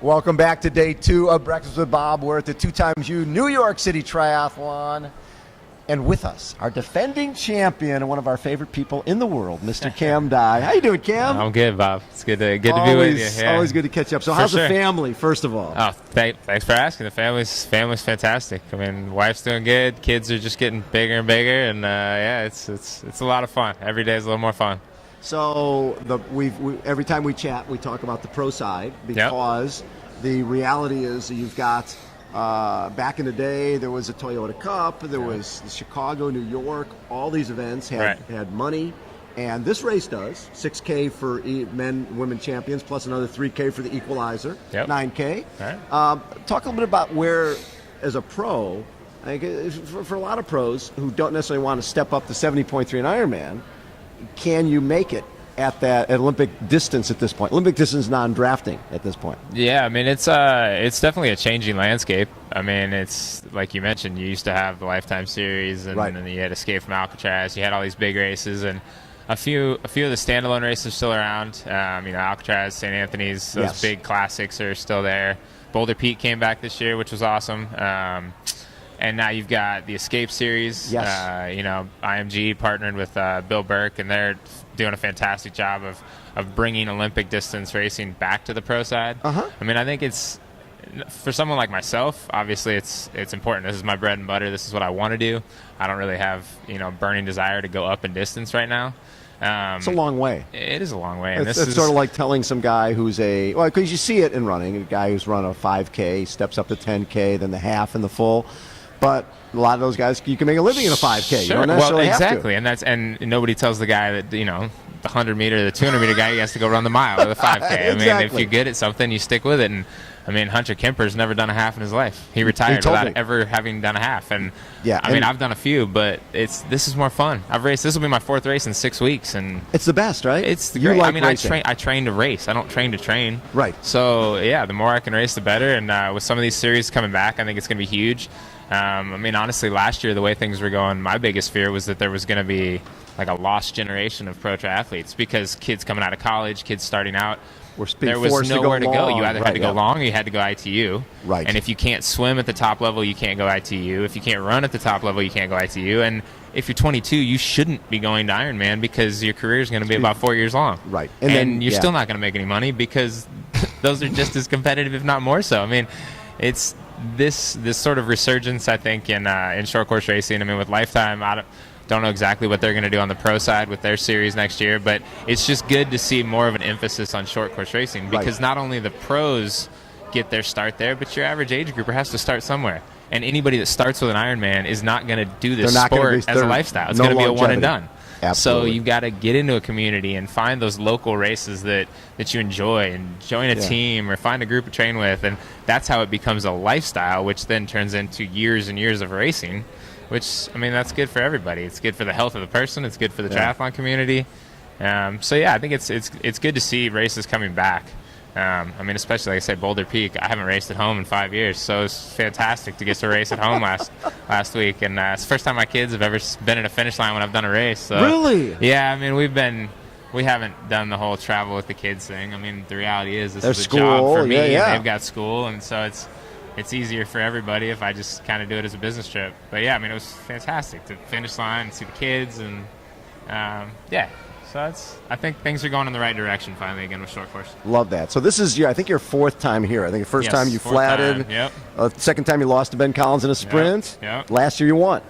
Welcome back to day 2 of Breakfast with Bob. We're at the 2xU New York City Triathlon. And with us, our defending champion and one of our favorite people in the world, Mr. Cam Dye. How you doing, Cam? I'm good, Bob. It's good to be with you. Yeah. Always good to catch up. So how's the family, first of all? Oh, thanks for asking. The family's fantastic. I mean, wife's doing good. Kids are just getting bigger and bigger, and it's a lot of fun. Every day is a little more fun. So every time we chat, we talk about the pro side because the reality is that you've got back in the day there was a Toyota Cup, there was the Chicago, New York. All these events had money, and this race does 6K for men, women champions, plus another 3K for the equalizer, 9K. Talk a little bit about where, as a pro, I think for a lot of pros who don't necessarily want to step up to 70.3 in Ironman. Can you make it at that Olympic distance at this point? Olympic distance non-drafting at this point. Yeah, I mean, it's definitely a changing landscape. I mean, it's like you mentioned, you used to have the Lifetime Series, and then you had Escape from Alcatraz. You had all these big races, and a few of the standalone races still around. Alcatraz, St. Anthony's, those big classics are still there. Boulder Peak came back this year, which was awesome. And now you've got the Escape Series. IMG partnered with Bill Burke, and they're doing a fantastic job of bringing Olympic distance racing back to the pro side. I mean, I think it's, for someone like myself, obviously it's important. This is my bread and butter. This is what I want to do. I don't really have, burning desire to go up in distance right now. It's a long way. It is a long way. And it's sort of like telling some guy who's because you see it in running, a guy who's run a 5K, steps up to 10K, then the half and the full. But a lot of those guys, you can make a living in a 5K. You don't necessarily have to. And nobody tells the guy that, the 100-meter, the 200-meter guy, he has to go run the mile or the 5K. I mean, if you're good at something, you stick with it. And I mean, Hunter Kemper's never done a half in his life. He retired without ever having done a half. And I mean, I've done a few, but this is more fun. This will be my 4th race in 6 weeks, and it's the best, right? It's great. I mean, I train to race. I don't train to train. Right. So the more I can race, the better. And with some of these series coming back, I think it's going to be huge. I mean, honestly, last year, the way things were going, my biggest fear was that there was going to be like a lost generation of pro triathletes, because kids coming out of college, kids starting out, there was nowhere to go. You either had to go long or you had to go ITU. Right. And if you can't swim at the top level, you can't go ITU. If you can't run at the top level, you can't go ITU. And if you're 22, you shouldn't be going to Ironman, because your career is going to be about 4 years long. Right. And then you're still not going to make any money, because those are just as competitive, if not more so. I mean, it's this sort of resurgence, I think, in short course racing. I mean, with Lifetime, I don't know exactly what they're going to do on the pro side with their series next year, but it's just good to see more of an emphasis on short course racing, because not only the pros get their start there, but your average age grouper has to start somewhere. And anybody that starts with an Ironman is not going to do this sport as a lifestyle. It's going to be a one and done. Absolutely. So you've got to get into a community and find those local races that you enjoy, and join a team or find a group to train with, and that's how it becomes a lifestyle, which then turns into years and years of racing, which, I mean, that's good for everybody. It's good for the health of the person. It's good for the triathlon community. I think it's good to see races coming back. I mean, especially, like I said, Boulder Peak. I haven't raced at home in 5 years, so it's fantastic to get to race at home last week. And it's the first time my kids have ever been in a finish line when I've done a race. So, really? Yeah, I mean, we haven't done the whole travel with the kids thing. I mean, the reality is this is a job for me. They've got school, and so it's easier for everybody if I just kind of do it as a business trip. But yeah, I mean, it was fantastic to finish line and see the kids, and So I think things are going in the right direction finally again with short course. Love that. So this is I think your 4th time here. I think the first time you flatted. Second time you lost to Ben Collins in a sprint. Last year you won.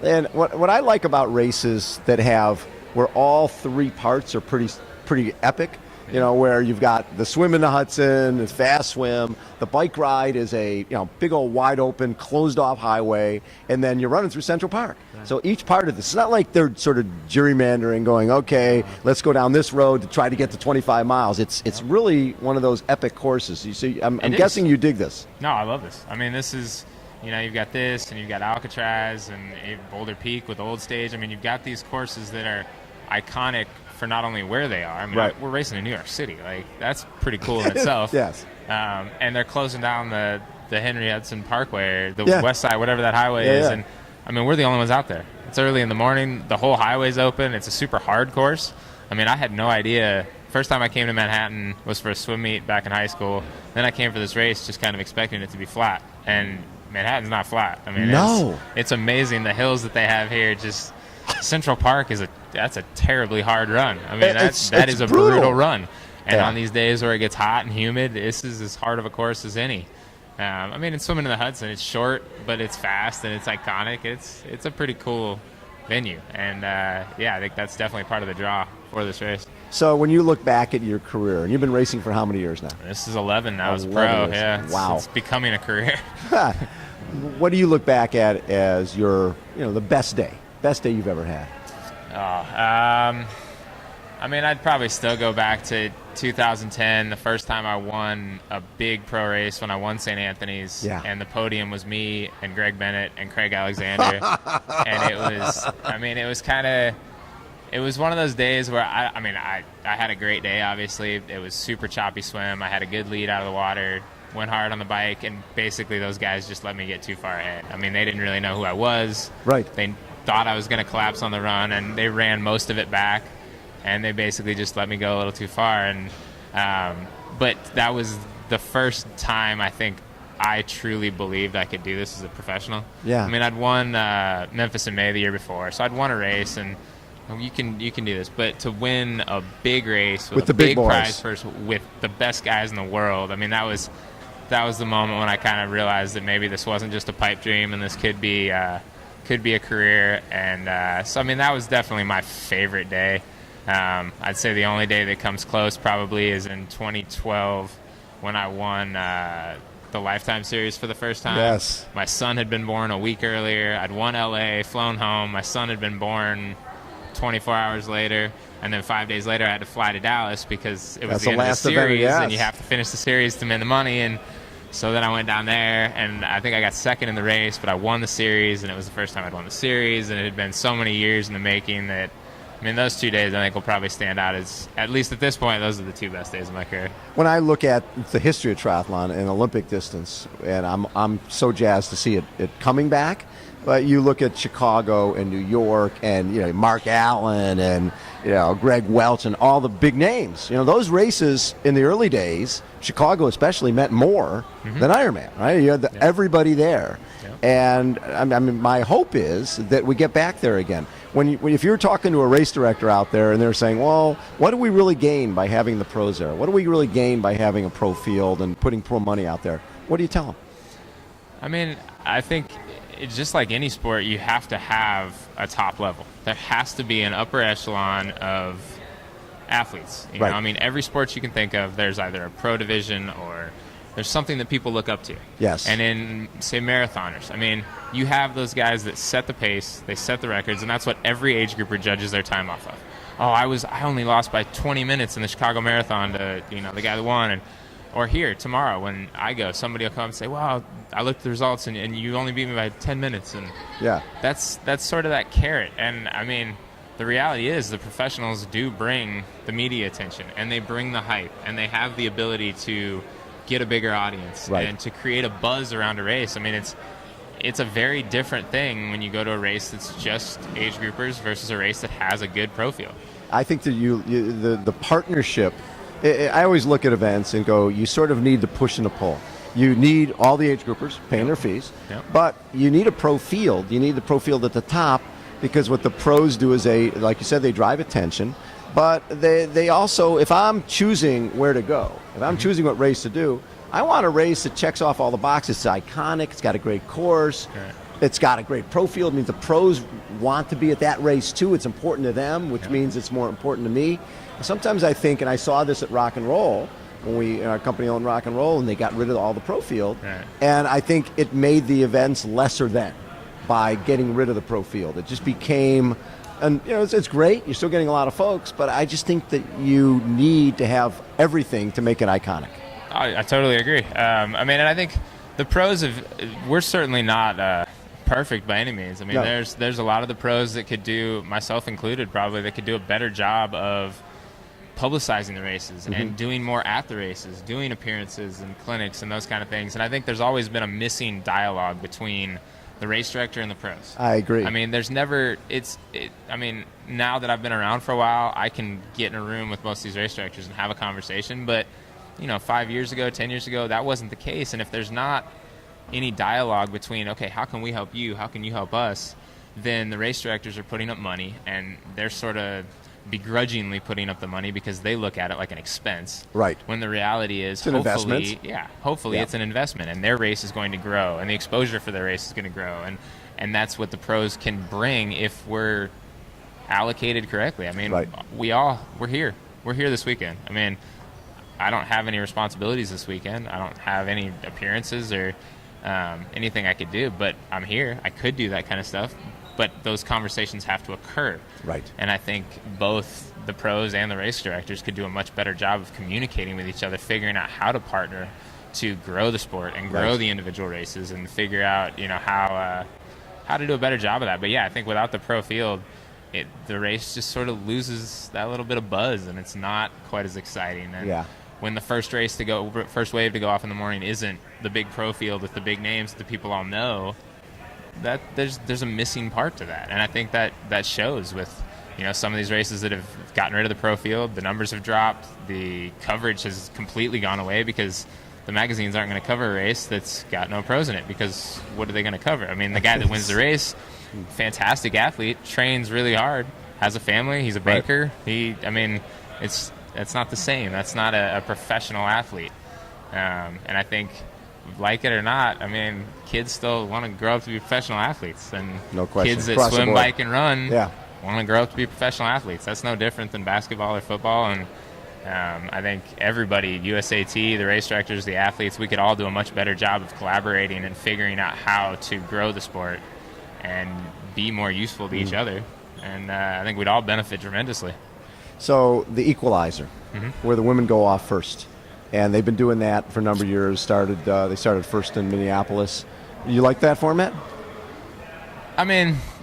And what I like about races that have where all 3 parts are pretty epic, where you've got the swim in the Hudson, the fast swim, the bike ride is a big old wide open closed off highway, and then you're running through Central Park. So each part of this, it's not like they're sort of gerrymandering, going, okay, let's go down this road to try to get to 25 miles. It's really one of those epic courses. You see, I'm guessing you dig this. No, I love this. I mean, this is, you've got this, and you've got Alcatraz and Boulder Peak with Old Stage. I mean, you've got these courses that are iconic for not only where they are. I mean, we're racing in New York City. Like, that's pretty cool in itself. Yes. And they're closing down the Henry Hudson Parkway, or the west side, whatever that highway is. And I mean, we're the only ones out there. It's early in the morning. The whole highway's open. It's a super hard course. I mean, I had no idea first time I came to Manhattan was for a swim meet back in high school. Then I came for this race just kind of expecting it to be flat. And Manhattan's not flat. I mean, it's amazing the hills that they have here. Just Central Park that's a terribly hard run. I mean, that is a brutal run. And on these days where it gets hot and humid, this is as hard of a course as any. I mean, it's swimming in the Hudson. It's short, but it's fast and it's iconic. It's a pretty cool venue. And I think that's definitely part of the draw for this race. So when you look back at your career, and you've been racing for how many years now? This is 11 now as pro. Years. Yeah, wow. It's becoming a career. What do you look back at as your, the best day you've ever had? I mean, I'd probably still go back to 2010, the first time I won a big pro race when I won St. Anthony's. Yeah. And the podium was me and Greg Bennett and Craig Alexander. And it was one of those days where I had a great day, obviously. It was super choppy swim. I had a good lead out of the water, went hard on the bike, and basically those guys just let me get too far ahead. I mean, they didn't really know who I was. Right. They thought I was going to collapse on the run, and they ran most of it back. And they basically just let me go a little too far. And but that was the first time I think I truly believed I could do this as a professional. Yeah. I mean, I'd won Memphis in May the year before, so I'd won a race, and you can do this. But to win a big race with the a big boys. prize purse with the best guys in the world, I mean, that was the moment when I kind of realized that maybe this wasn't just a pipe dream, and this could be a career. And so I mean, that was definitely my favorite day. I'd say the only day that comes close probably is in 2012 when I won the Lifetime Series for the first time. Yes. My son had been born a week earlier. I'd won LA, flown home. My son had been born 24 hours later. And then 5 days later, I had to fly to Dallas because it was the end of the series. And you have to finish the series to win the money. And so then I went down there, and I think I got second in the race, but I won the series, and it was the first time I'd won the series. And it had been so many years in the making that, I mean, those 2 days I think will probably stand out as, at least at this point, those are the two best days of my career. When I look at the history of triathlon and Olympic distance, and I'm so jazzed to see it coming back, but you look at Chicago and New York and Mark Allen and Greg Welch and all the big names. Those races in the early days, Chicago especially, meant more than Ironman, right? You had everybody there. And I mean, my hope is that we get back there again. If you're talking to a race director out there and they're saying, well, what do we really gain by having the pros there? What do we really gain by having a pro field and putting pro money out there? What do you tell them? I mean, I think it's just like any sport, you have to have a top level. There has to be an upper echelon of athletes. You know? I mean, every sport you can think of, there's either a pro division or there's something that people look up to. Yes. And in, say, marathoners, I mean, you have those guys that set the pace, they set the records, and that's what every age grouper judges their time off of. Oh, I only lost by 20 minutes in the Chicago Marathon to, the guy that won. Or here, tomorrow, when I go, somebody will come and say, wow, I looked at the results, and you only beat me by 10 minutes. And that's sort of that carrot. And, I mean, the reality is the professionals do bring the media attention, and they bring the hype, and they have the ability to get a bigger audience and to create a buzz around a race. I mean, it's a very different thing when you go to a race that's just age groupers versus a race that has a good pro field. I think that the partnership, I always look at events and go, you sort of need the push and the pull. You need all the age groupers paying their fees, but you need a pro field. You need the pro field at the top, because what the pros do is like you said, they drive attention. But they also, if I'm choosing where to go, if I'm choosing what race to do, I want a race that checks off all the boxes. It's iconic. It's got a great course. It's got a great pro field. It means the pros want to be at that race too. It's important to them, which means it's more important to me. Sometimes I think, and I saw this at Rock and Roll, when our company owned Rock and Roll, and they got rid of all the pro field. And I think it made the events lesser than by getting rid of the pro field. It just became... And it's great. You're still getting a lot of folks, but I just think that you need to have everything to make it iconic. I totally agree. I mean, and I think the pros we're certainly not perfect by any means. I mean, there's a lot of the pros that could do, myself included, probably, that could do a better job of publicizing the races and doing more at the races, doing appearances and clinics and those kind of things. And I think there's always been a missing dialogue between the race director and the pros. I agree. I mean, now that I've been around for a while, I can get in a room with most of these race directors and have a conversation. But, 5 years ago, 10 years ago, that wasn't the case. And if there's not any dialogue between, okay, how can we help you? How can you help us? Then the race directors are putting up money, and they're sort of begrudgingly putting up the money because they look at it like an expense. Right. When the reality is, it's an investment. Hopefully it's an investment, and their race is going to grow, and the exposure for their race is going to grow, and that's what the pros can bring if we're allocated correctly. I mean, right. we're here this weekend. I mean, I don't have any responsibilities this weekend. I don't have any appearances or anything I could do, but I'm here. I could do that kind of stuff, but those conversations have to occur. Right. And I think both the pros and the race directors could do a much better job of communicating with each other, figuring out how to partner to grow the sport and grow the individual races, and figure out, how to do a better job of that. But yeah, I think without the pro field, the race just sort of loses that little bit of buzz, and it's not quite as exciting. And when the first wave to go off in the morning isn't the big pro field with the big names that people all know, that there's a missing part to that. And I think that shows with some of these races that have gotten rid of the pro field. The numbers have dropped, the coverage has completely gone away, because the magazines aren't going to cover a race that's got no pros in it, because what are they going to cover? I mean, the guy that wins the race, fantastic athlete, trains really hard, has a family, he's a banker. Right. It's not the same. That's not a professional athlete. And I think, like it or not, kids still want to grow up to be professional athletes. And no question. Kids that swim, bike, and run want to grow up to be professional athletes. That's no different than basketball or football. And I think everybody, USAT, the race directors, the athletes, we could all do a much better job of collaborating and figuring out how to grow the sport and be more useful to each other. And I think we'd all benefit tremendously. So the equalizer, where the women go off first, and they've been doing that for a number of years. They started first in Minneapolis. You like that format?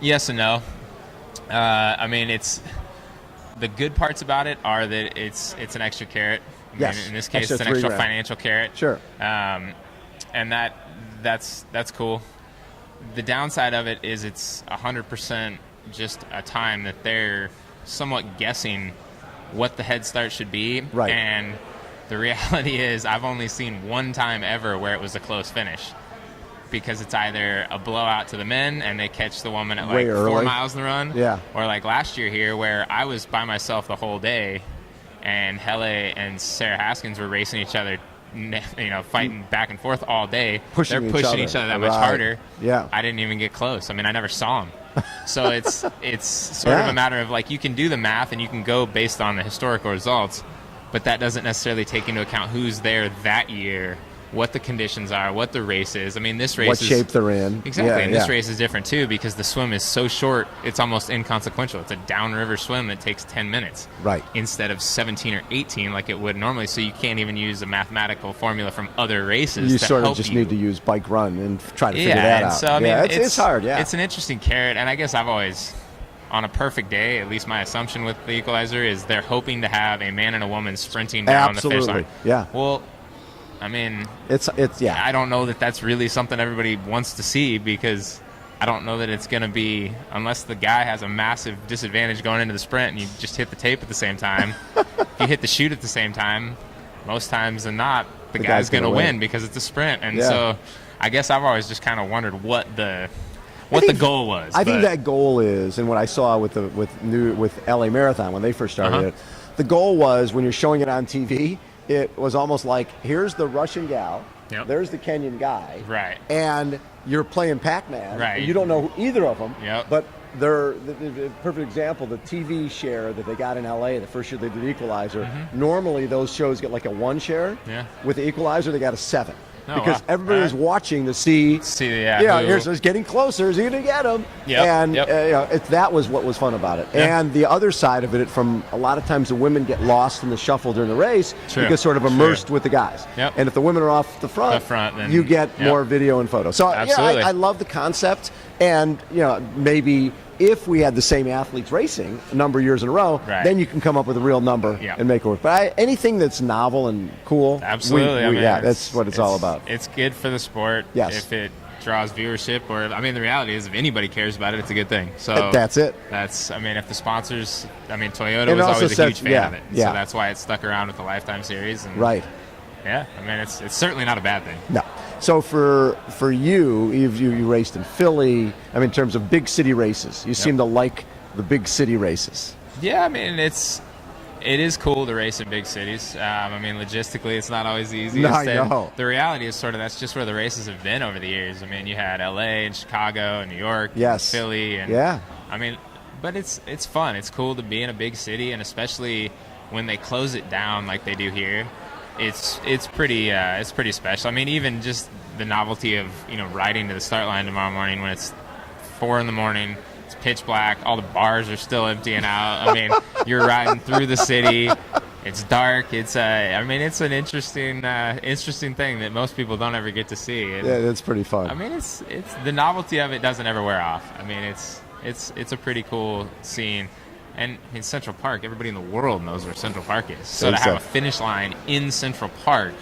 Yes and no. It's the good parts about it are that it's an extra carrot. In this case, it's an extra financial carrot. Sure. And that's cool. The downside of it is it's 100% just a time that they're somewhat guessing what the head start should be. Right. And the reality is I've only seen one time ever where it was a close finish, because it's either a blowout to the men and they catch the woman at like 4 miles in the run, or like last year here where I was by myself the whole day and Hele and Sarah Haskins were racing each other, fighting back and forth all day. They're pushing each other that much harder. Yeah. I didn't even get close. I never saw them. So it's sort of a matter of, like, you can do the math and you can go based on the historical results, but that doesn't necessarily take into account who's there that year, what the conditions are, what the race is. This race what shape they're in. Exactly. And this race is different too, because the swim is so short, it's almost inconsequential. It's a downriver swim that takes 10 minutes. Right. Instead of 17 or 18 like it would normally. So you can't even use a mathematical formula from other races. You sort of just need to use bike run and try to figure that out. So, it's hard, It's an interesting carrot, and I guess I've always, on a perfect day, at least my assumption with the equalizer is they're hoping to have a man and a woman sprinting down the finish line. Yeah. Well, it's I don't know that that's really something everybody wants to see, because I don't know that it's going to be, unless the guy has a massive disadvantage going into the sprint and you just hit the tape at the same time. If you hit the chute at the same time, most times than not, the guy's going to win because it's a sprint. And so I guess I've always just kind of wondered what the goal was. I think that goal is, and what I saw with LA Marathon when they first started it, the goal was, when you're showing it on TV, it was almost like, here's the Russian gal, there's the Kenyan guy, right, and you're playing Pac-Man, right. And you don't know either of them, but they're the perfect example. The TV share that they got in LA the first year they did Equalizer, normally those shows get like a 1 share. With the Equalizer, they got a 7. Because everybody was watching to see here's getting closer. Is he going to get him? And that was what was fun about it. And the other side of it, from a lot of times the women get lost in the shuffle during the race because sort of immersed with the guys. And if the women are off the front then, you get more video and photo. So I love the concept. And maybe if we had the same athletes racing a number of years in a row, then you can come up with a real number and make it work. But anything that's novel and cool, absolutely, that's what it's all about. It's good for the sport. Yes. draws viewership, or I mean, the reality is if anybody cares about it, it's a good thing. So that's it. I mean, if the sponsors, I mean, Toyota was always a huge fan of it, yeah. so that's why it stuck around with the Lifetime Series. And, right. Yeah, I mean, it's certainly not a bad thing. No. So for you raced in Philly. I mean, in terms of big city races, you seem to like the big city races. Yeah, I mean, it is cool to race in big cities. I mean, logistically, it's not always the easiest. I know. The reality is sort of that's just where the races have been over the years. I mean, you had L.A. and Chicago and New York, yes, and Philly, and yeah. I mean, but it's fun. It's cool to be in a big city, and especially when they close it down like they do here. It's pretty special. I mean, even just the novelty of riding to the start line tomorrow morning when it's 4 a.m. It's pitch black. All the bars are still emptying out. I mean, you're riding through the city. It's dark. It's I mean, it's an interesting thing that most people don't ever get to see. And, yeah, that's pretty fun. I mean, it's the novelty of it doesn't ever wear off. I mean, it's a pretty cool scene. And in Central Park, everybody in the world knows where Central Park is. So to have a finish line in Central Park,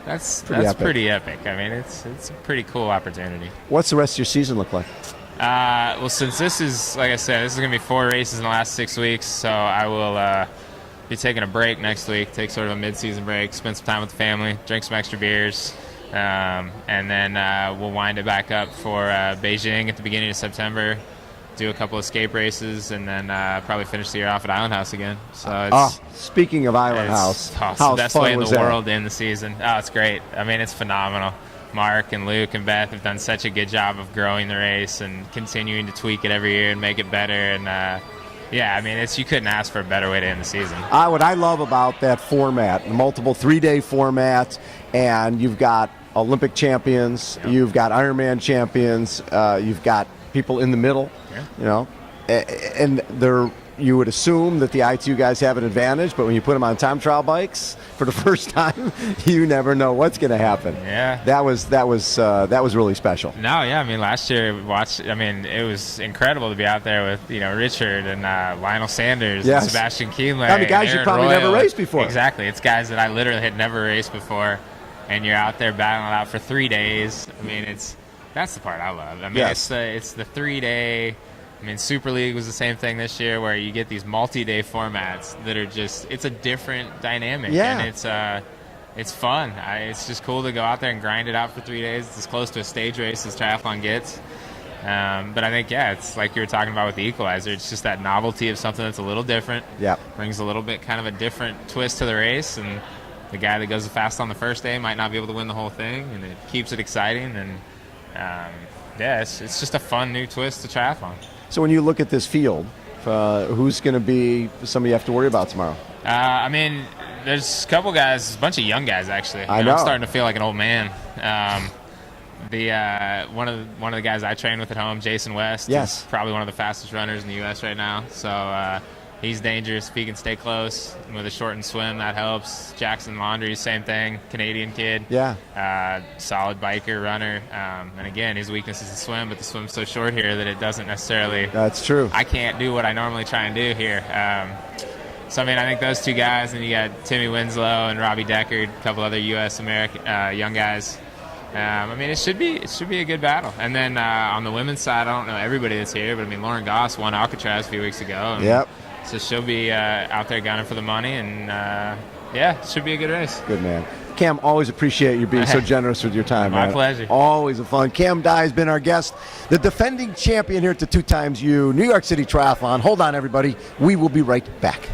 that's pretty epic. I mean, it's a pretty cool opportunity. What's the rest of your season look like? Well, since this is, like I said, this is going to be 4 races in the last 6 weeks, so I will be taking a break next week, take sort of a mid-season break, spend some time with the family, drink some extra beers, and then we'll wind it back up for Beijing at the beginning of September, do a couple escape races, and then probably finish the year off at Island House again. So speaking of Island House, it's the best way in the world to end the season. Oh, it's great. I mean, it's phenomenal. Mark and Luke and Beth have done such a good job of growing the race and continuing to tweak it every year and make it better. And yeah, I mean, you couldn't ask for a better way to end the season. What I love about that format, multiple 3-day format, and you've got Olympic champions, you've got Ironman champions, you've got people in the middle, and you would assume that the I2 guys have an advantage, but when you put them on time trial bikes for the first time, you never know what's going to happen. Yeah, that was really special. No, yeah, I mean, last year it was incredible to be out there with Richard and Lionel Sanders and Sebastian Kienle. I mean, guys you probably never raced before. Exactly, it's guys that I literally had never raced before, and you're out there battling it out for 3 days. I mean, that's the part I love. I mean, it's the 3-day. I mean, Super League was the same thing this year, where you get these multi-day formats that are it's a different dynamic, and it's fun. It's just cool to go out there and grind it out for 3 days. It's as close to a stage race as triathlon gets. But I think, it's like you were talking about with the Equalizer. It's just that novelty of something that's a little different. Yeah, brings a little bit kind of a different twist to the race, and the guy that goes the fast on the first day might not be able to win the whole thing, and it keeps it exciting. And it's just a fun new twist to triathlon. So when you look at this field, who's going to be somebody you have to worry about tomorrow? I mean, there's a couple guys, a bunch of young guys actually. I know. I'm starting to feel like an old man. One of the guys I train with at home, Jason West, is probably one of the fastest runners in the U.S. right now. So he's dangerous if he can stay close. With a shortened swim, that helps. Jackson Laundrie, same thing, Canadian kid. Yeah. Solid biker, runner. And again, his weakness is the swim, but the swim's so short here that it doesn't necessarily... That's true. I can't do what I normally try and do here. So, I mean, I think those two guys, and you got Timmy Winslow and Robbie Deckard, a couple other U.S. American young guys. I mean, it should be a good battle. And then on the women's side, I don't know everybody that's here, but I mean, Lauren Goss won Alcatraz a few weeks ago. Yep. So she'll be out there gunning for the money, and it should be a good race. Good man. Cam, always appreciate you being so generous with your time. My pleasure. Always a fun. Cam Dye has been our guest, the defending champion here at the 2xU New York City Triathlon. Hold on, everybody. We will be right back.